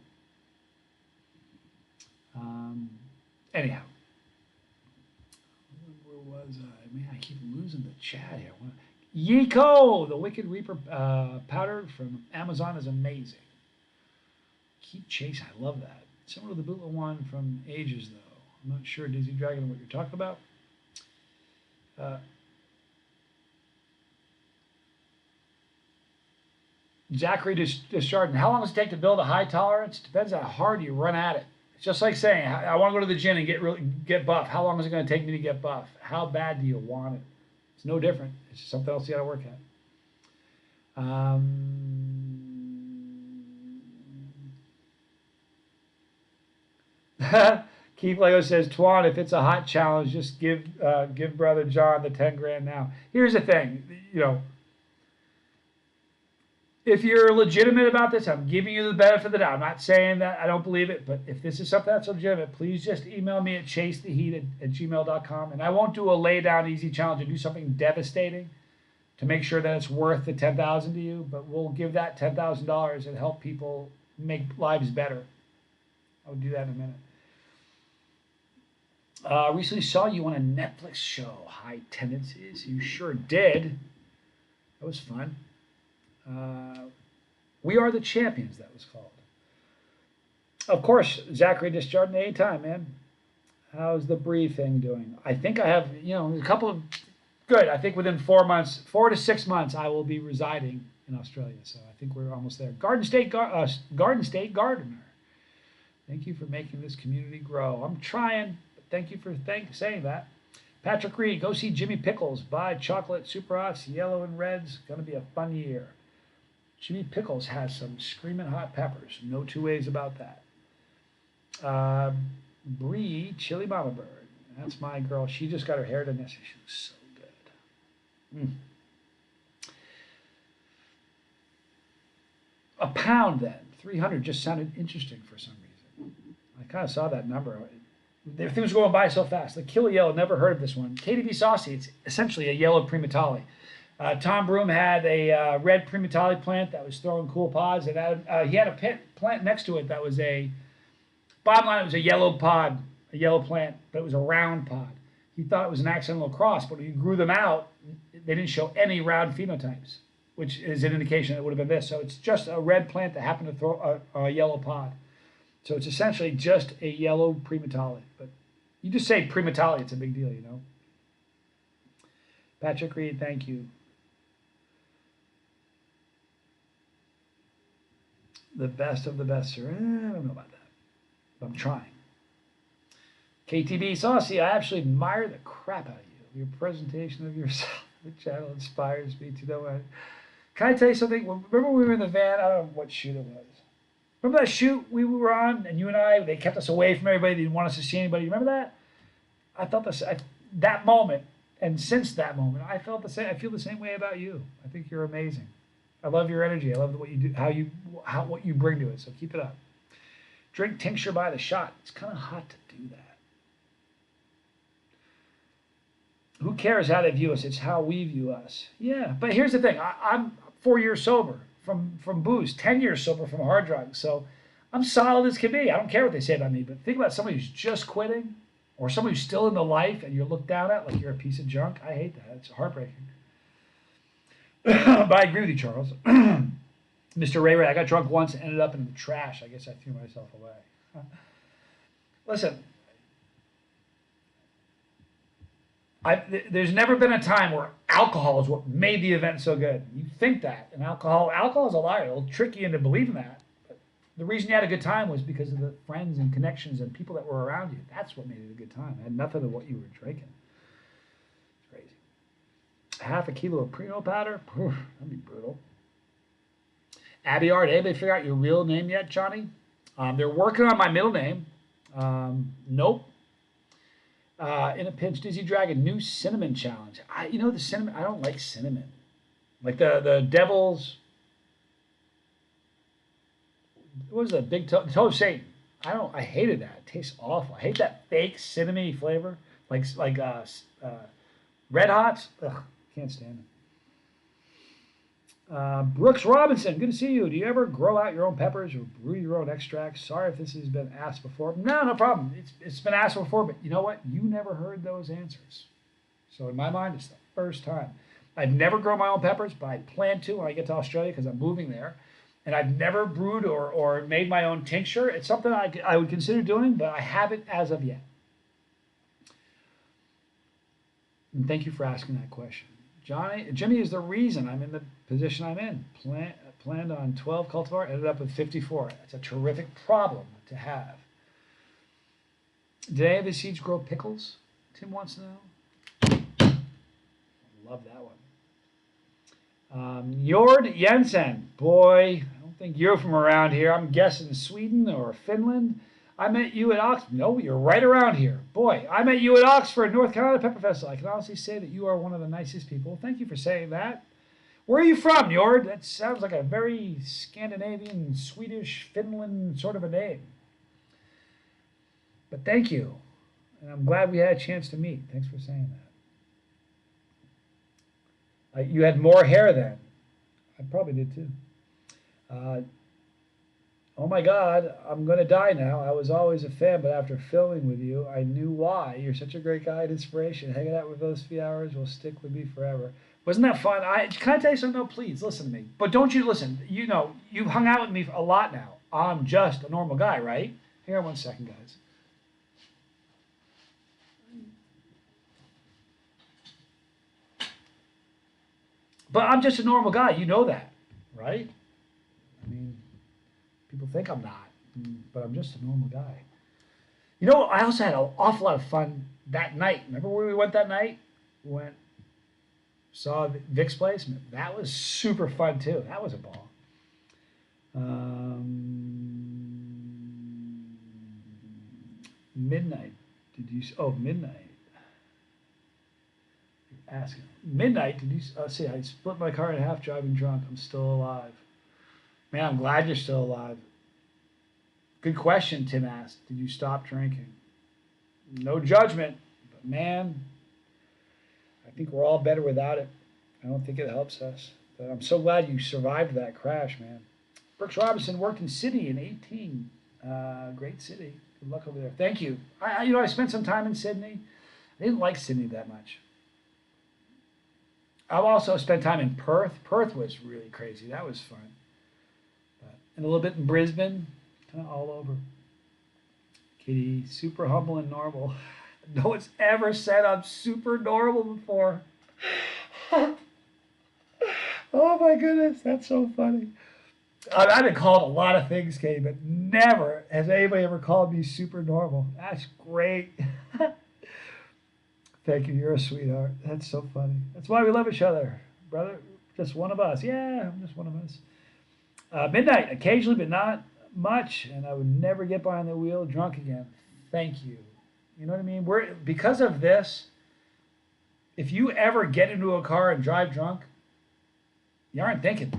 Anyhow, where was I? Man, I keep losing the chat here. Yiko, the Wicked Reaper powder from Amazon is amazing. Keep chasing. I love that. Similar to the bootleg one from ages, though. I'm not sure, Dizzy Dragon, what you're talking about. Zachary Desjardins. How long does it take to build a high tolerance? Depends how hard you run at it. It's just like saying, I want to go to the gym and get buff. How long is it going to take me to get buff? How bad do you want it? It's no different. It's just something else you got to work at. Keith Lego says, Twan, if it's a hot challenge, just give Brother John the 10 grand now. Here's the thing, if you're legitimate about this, I'm giving you the benefit of the doubt. I'm not saying that I don't believe it, but if this is something that's legitimate, please just email me at chasetheheat@gmail.com, and I won't do a lay down easy challenge and do something devastating to make sure that it's worth the $10,000 to you, but we'll give that $10,000 and help people make lives better. I'll do that in a minute. Recently saw you on a Netflix show, High Tendencies. You sure did. That was fun. We Are the Champions, that was called. Of course, Zachary Desjardins, anytime, man. How's the Bree thing doing? I think I have, a couple of, good. I think within 4 months, 4 to 6 months, I will be residing in Australia. So I think we're almost there. Garden State Gardener. Thank you for making this community grow. I'm trying, but thank you for saying that. Patrick Reed, go see Jimmy Pickles. Buy chocolate, super hots, yellow and reds. Going to be a fun year. Jimmy Pickles has some screaming hot peppers. No two ways about that. Bree, Chili Mama Bird. That's my girl. She just got her hair done yesterday. She was so good. A pound then. 300 just sounded interesting for some reason. I kind of saw that number. Everything was going by so fast. The Kill Yellow, never heard of this one. KDB Saucy, it's essentially a yellow primatale. Tom Broom had a red primatale plant that was throwing cool pods, and he had a plant next to it that was bottom line, it was a yellow pod, a yellow plant, but it was a round pod. He thought it was an accidental cross, but when he grew them out, they didn't show any round phenotypes, which is an indication that it would have been this. So it's just a red plant that happened to throw a yellow pod. So it's essentially just a yellow primatale. But you just say primatale, it's a big deal, Patrick Reed, thank you. The best of the best, sir. I don't know about that, but I'm trying. KTB Saucy, I actually admire the crap out of you. Your presentation of yourself, the channel inspires me to know. Can I tell you something? Remember when we were in the van? I don't know what shoot it was. Remember that shoot we were on, and you and I, they kept us away from everybody. They didn't want us to see anybody. Remember that? I felt that moment, and since that moment, I felt the same. I feel the same way about you. I think you're amazing. I love your energy. I love what you do, what you bring to it. So keep it up. Drink tincture by the shot. It's kind of hot to do that. Who cares how they view us? It's how we view us. Yeah, but here's the thing. I'm 4 years sober from booze, 10 years sober from hard drugs. So I'm solid as can be. I don't care what they say about me. But think about somebody who's just quitting, or somebody who's still in the life and you're looked down at like you're a piece of junk. I hate that. It's heartbreaking. But I agree with you, Charles. Mr. Ray, I got drunk once and ended up in the trash. I guess I threw myself away. Listen, there's never been a time where alcohol is what made the event so good. You think that, and alcohol is a liar. It'll trick you into believing that. But the reason you had a good time was because of the friends and connections and people that were around you. That's what made it a good time. It had nothing to what you were drinking. Great. half a kilo of Primo powder. That'd be brutal. Abby Art, anybody figure out your real name yet, Johnny? They're working on my middle name. Nope. In a pinch, Dizzy Dragon, new cinnamon challenge. The cinnamon. I don't like cinnamon. Like the devil's. What was that big toe? The toe of Satan. I hated that. It tastes awful. I hate that fake cinnamony flavor, Red Hots. Ugh, can't stand it. Brooks Robinson, good to see you. Do you ever grow out your own peppers or brew your own extracts? Sorry if this has been asked before. No problem. It's been asked before, but you know what? You never heard those answers. So in my mind, it's the first time. I've never grown my own peppers, but I plan to when I get to Australia because I'm moving there. And I've never brewed or made my own tincture. It's something I would consider doing, but I haven't as of yet. And thank you for asking that question. Jimmy is the reason I'm in the position I'm in. Planned on 12 cultivar, ended up with 54. That's a terrific problem to have. Did any of his seeds grow pickles? Tim wants to know. Love that one. Jord Jensen, boy, I don't think you're from around here. I'm guessing Sweden or Finland. I met you at Oxford. No, you're right around here. Boy, I met you at Oxford, North Carolina Pepper Festival. I can honestly say that you are one of the nicest people. Thank you for saying that. Where are you from, Jord? That sounds like a very Scandinavian, Swedish, Finland sort of a name. But thank you. And I'm glad we had a chance to meet. Thanks for saying that. You had more hair then. I probably did too. Oh my God, I'm going to die now. I was always a fan, but after filming with you, I knew why. You're such a great guy and inspiration. Hanging out with those few hours will stick with me forever. Wasn't that fun? Can I tell you something? No, please, listen to me. But don't you listen. You've hung out with me a lot now. I'm just a normal guy, right? Hang on one second, guys. But I'm just a normal guy. You know that, right? I mean, people think I'm not, but I'm just a normal guy. I also had an awful lot of fun that night. Remember where we went that night? We saw Vic's place. That was super fun too. That was a ball. Midnight. Midnight. You're asking. Midnight. Did you see? I split my car in half driving drunk. I'm still alive. Man, I'm glad you're still alive. Good question, Tim asked. Did you stop drinking? No judgment, but man, I think we're all better without it. I don't think it helps us. But I'm so glad you survived that crash, man. Brooks Robinson worked in Sydney in 18. Great city. Good luck over there. Thank you. I spent some time in Sydney. I didn't like Sydney that much. I've also spent time in Perth. Perth was really crazy. That was fun. And a little bit in Brisbane, kind of all over. Kitty, super humble and normal. No one's ever said I'm super normal before. Oh my goodness, that's so funny. I've been called a lot of things, Katie, but never has anybody ever called me super normal. That's great. Thank you, you're a sweetheart. That's so funny. That's why we love each other, brother. Just one of us. Yeah, I'm just one of us. Midnight, occasionally, but not much, and I would never get behind the wheel drunk again. Thank you. You know what I mean? Because of this, if you ever get into a car and drive drunk, you aren't thinking.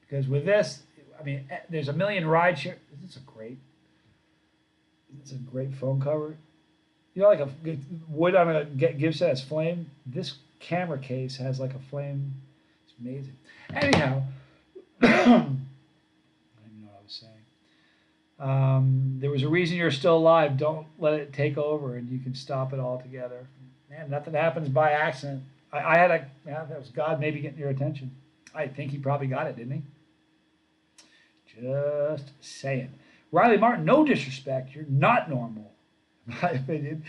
Because with this, I mean, there's a million ride share. It's a great phone cover. Like a wood on a Gibson has flame. This camera case has like a flame. It's amazing. Anyhow. There was a reason you're still alive. Don't let it take over, and you can stop it altogether. Man, nothing happens by accident. That was God maybe getting your attention. I think he probably got it, didn't he? Just saying. Riley Martin, no disrespect. You're not normal, in my opinion.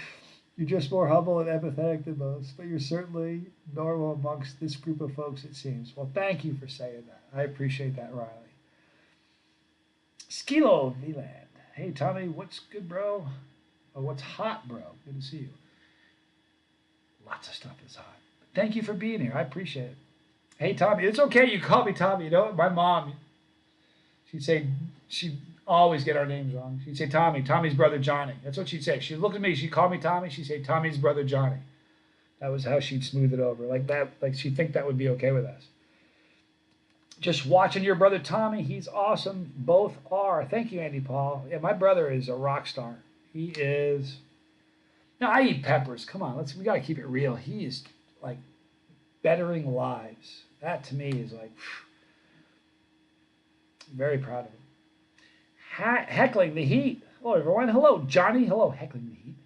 You're just more humble and empathetic than most, but you're certainly normal amongst this group of folks, it seems. Well, thank you for saying that. I appreciate that, Riley. Skilo Vland. Hey, Tommy, what's good, bro? Oh, what's hot, bro? Good to see you. Lots of stuff is hot. Thank you for being here. I appreciate it. Hey, Tommy, it's okay. You call me Tommy. You know, my mom, she'd say, she'd always get our names wrong. She'd say Tommy, Tommy's brother Johnny. That's what she'd say. She'd look at me, she'd call me Tommy. She'd say Tommy's brother Johnny. That was how she'd smooth it over. Like that, like she'd think that would be okay with us. Just watching your brother Tommy. He's awesome. Both are. Thank you, Andy Paul. Yeah, my brother is a rock star. He is. Now, I eat peppers. Come on, we got to keep it real. He is like bettering lives. That to me is like, very proud of him. Heckling the Heat. Hello, everyone. Hello, Johnny. Hello, Heckling the Heat.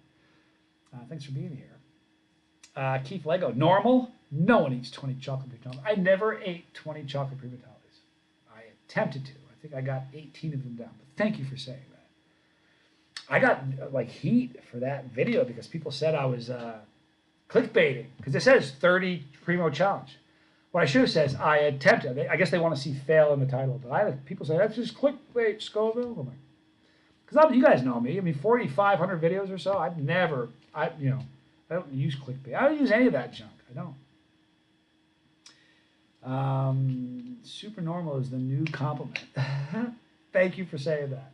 Thanks for being here. Keith Lego. Normal. No one eats 20 chocolate prima donnas. I never ate 20 chocolate prima donnas. I attempted to. I think I got 18 of them down. But thank you for saying that. I got like heat for that video because people said I was clickbaiting because it says 30 primo challenge. What I should have said is I attempted. I guess they want to see fail in the title, but people say that's just clickbait, Scoville. Because you guys know me. I mean, 4,500 videos or so. I don't use clickbait. I don't use any of that junk. I don't. Super normal is the new compliment. Thank you for saying that.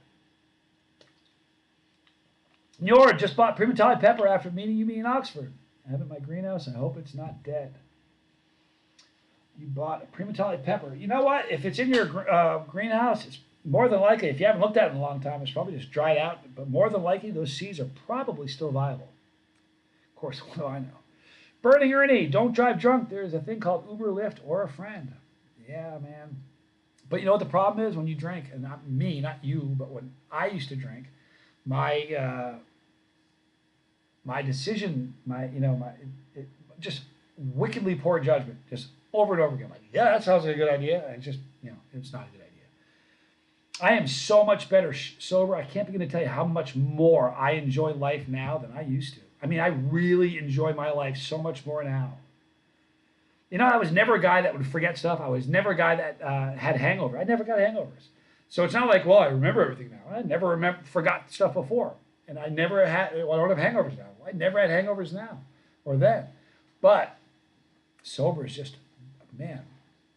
Nora just bought Primatali pepper after meeting you in Oxford. I have it in my greenhouse. I hope it's not dead. You bought a Primatali pepper. You know what? If it's in your greenhouse, it's more than likely, if you haven't looked at it in a long time, it's probably just dried out. But more than likely, those seeds are probably still viable. Of course, what do I know? Burning Ernie, don't drive drunk. There is a thing called Uber, Lyft, or a friend. Yeah, man. But you know what the problem is when you drink, and not me, not you, but when I used to drink, my decision, just wickedly poor judgment, just over and over again. Like, yeah, that sounds like a good idea. And it's not a good idea. I am so much better sober. I can't begin to tell you how much more I enjoy life now than I used to. I mean, I really enjoy my life so much more now. You know, I was never a guy that would forget stuff. I was never a guy that had hangover. I never got hangovers. So it's not like, well, I remember everything now. I never forgot stuff before. And I never had, well, I don't have hangovers now. I never had hangovers now or then. But sober is just, man,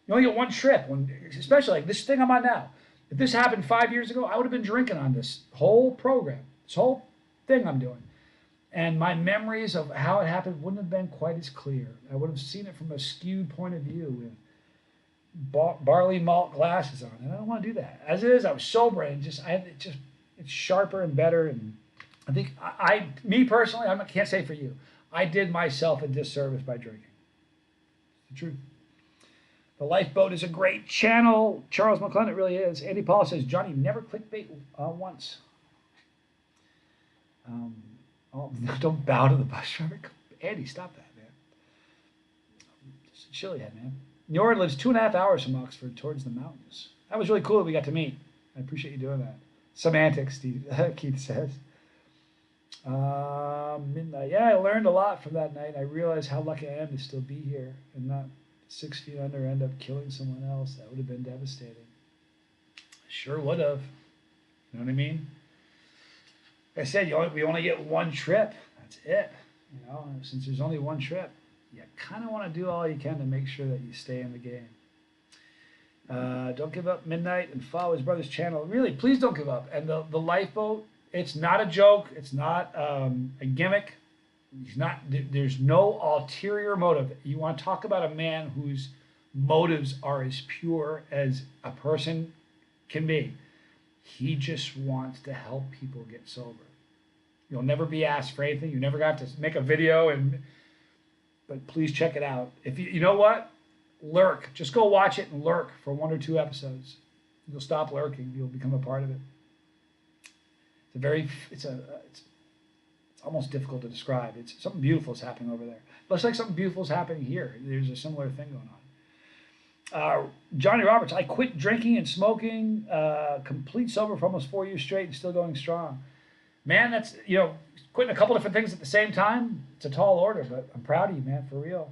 you only get one trip, especially like this thing I'm on now. If this happened 5 years ago, I would have been drinking on this whole program, this whole thing I'm doing. And my memories of how it happened wouldn't have been quite as clear. I would have seen it from a skewed point of view with barley malt glasses on. And I don't want to do that. As it is, I was sober and it's sharper and better. And I think me personally, I can't say for you, I did myself a disservice by drinking. It's the truth. The Lifeboat is a great channel. Charles McClellan, it really is. Andy Paul says, Johnny, never clickbait once. Don't bow to the bus driver. Andy, stop that, man. Just a chilly head, man. Nora lives 2.5 hours from Oxford towards the mountains. That was really cool that we got to meet. I appreciate you doing that. Semantics, Keith says. Midnight. Yeah, I learned a lot from that night. I realized how lucky I am to still be here and not 6 feet under end up killing someone else. That would have been devastating. I sure would have. You know what I mean? Like I said, we only get one trip. That's it. You know, since there's only one trip, you kind of want to do all you can to make sure that you stay in the game. Don't give up midnight and follow his brother's channel. Really, please don't give up. And the Lifeboat, it's not a joke. It's not a gimmick. There's no ulterior motive. You want to talk about a man whose motives are as pure as a person can be. He just wants to help people get sober. You'll never be asked for anything. You never have to make a video, but please check it out. If you know what, lurk. Just go watch it and lurk for 1 or 2 episodes. You'll stop lurking. You'll become a part of it. It's almost difficult to describe. It's something beautiful is happening over there. Looks like something beautiful is happening here. There's a similar thing going on. Johnny Roberts, I quit drinking and smoking, complete sober for almost 4 years straight and still going strong. Man, that's, quitting a couple different things at the same time. It's a tall order, but I'm proud of you, man, for real.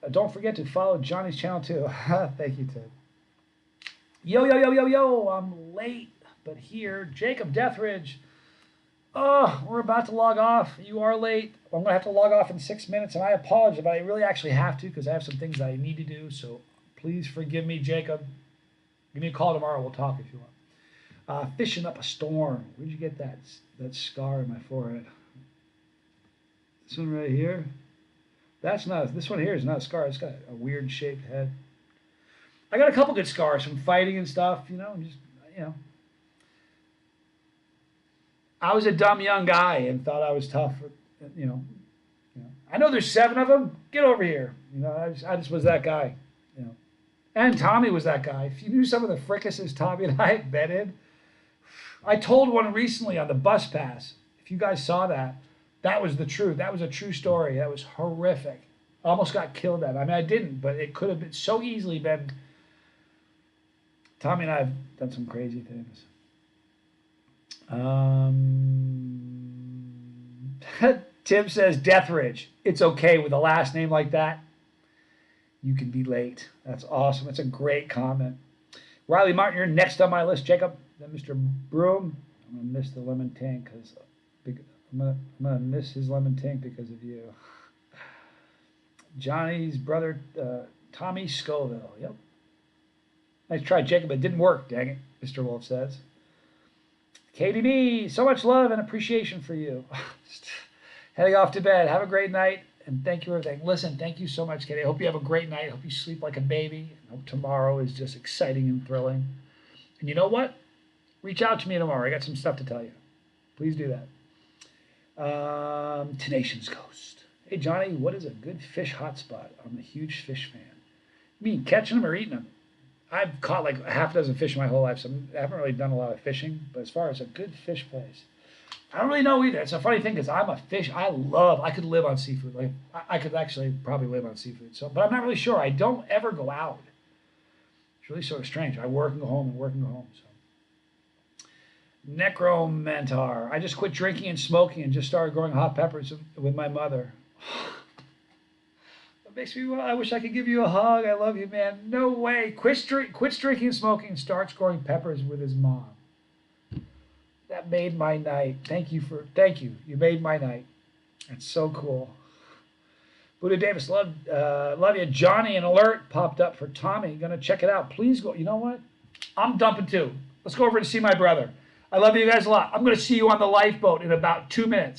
Don't forget to follow Johnny's channel too. Thank you, Ted. Yo, I'm late, but here. Jacob Deathridge. Oh, we're about to log off. You are late. I'm going to have to log off in 6 minutes, and I apologize, but I really actually have to because I have some things that I need to do. So please forgive me, Jacob. Give me a call tomorrow. We'll talk if you want. Fishing up a storm. Where'd you get that scar in my forehead? This one right here. This one here is not a scar. It's got a weird shaped head. I got a couple good scars from fighting and stuff. You know. I was a dumb young guy and thought I was tough. You know. I know there's 7 of them. Get over here. I just was that guy. And Tommy was that guy. If you knew some of the fricasses Tommy and I had been in, I told one recently on the bus pass. If you guys saw that, that was the truth. That was a true story. That was horrific. I almost got killed at it. I mean, I didn't, but it could have been so easily been. Tommy and I have done some crazy things. Tim says, Deathridge. It's okay with a last name like that. You can be late. That's awesome. That's a great comment. Riley Martin, you're next on my list. Jacob, then Mr. Broom. I'm going to miss the lemon tank because I'm gonna miss his lemon tank because of you. Johnny's brother, Tommy Scoville. Yep. Nice try, Jacob. It didn't work, dang it, Mr. Wolf says. KDB, so much love and appreciation for you. Heading off to bed. Have a great night, and thank you for everything. Listen, thank you so much, Katie. I hope you have a great night. I hope you sleep like a baby. I hope tomorrow is just exciting and thrilling. And you know what? Reach out to me tomorrow. I got some stuff to tell you. Please do that. Tenacious Ghost. Hey, Johnny, what is a good fish hotspot? I'm a huge fish fan. You mean catching them or eating them? I've caught like a half dozen fish my whole life, so I haven't really done a lot of fishing. But as far as a good fish place, I don't really know either. It's a funny thing because I'm a fish. I could live on seafood. Like I could actually probably live on seafood. So, but I'm not really sure. I don't ever go out. It's really sort of strange. I work and go home and work and go home. So. Necromantar. I just quit drinking and smoking and just started growing hot peppers with my mother. That makes me. I wish I could give you a hug. I love you, man. No way. Quits drinking and smoking and starts growing peppers with his mom. That made my night. Thank you. You made my night. That's so cool. Buddha Davis, love you. Johnny, an alert popped up for Tommy. Gonna check it out. Please go. You know what? I'm dumping too. Let's go over and see my brother. I love you guys a lot. I'm going to see you on the lifeboat in about 2 minutes.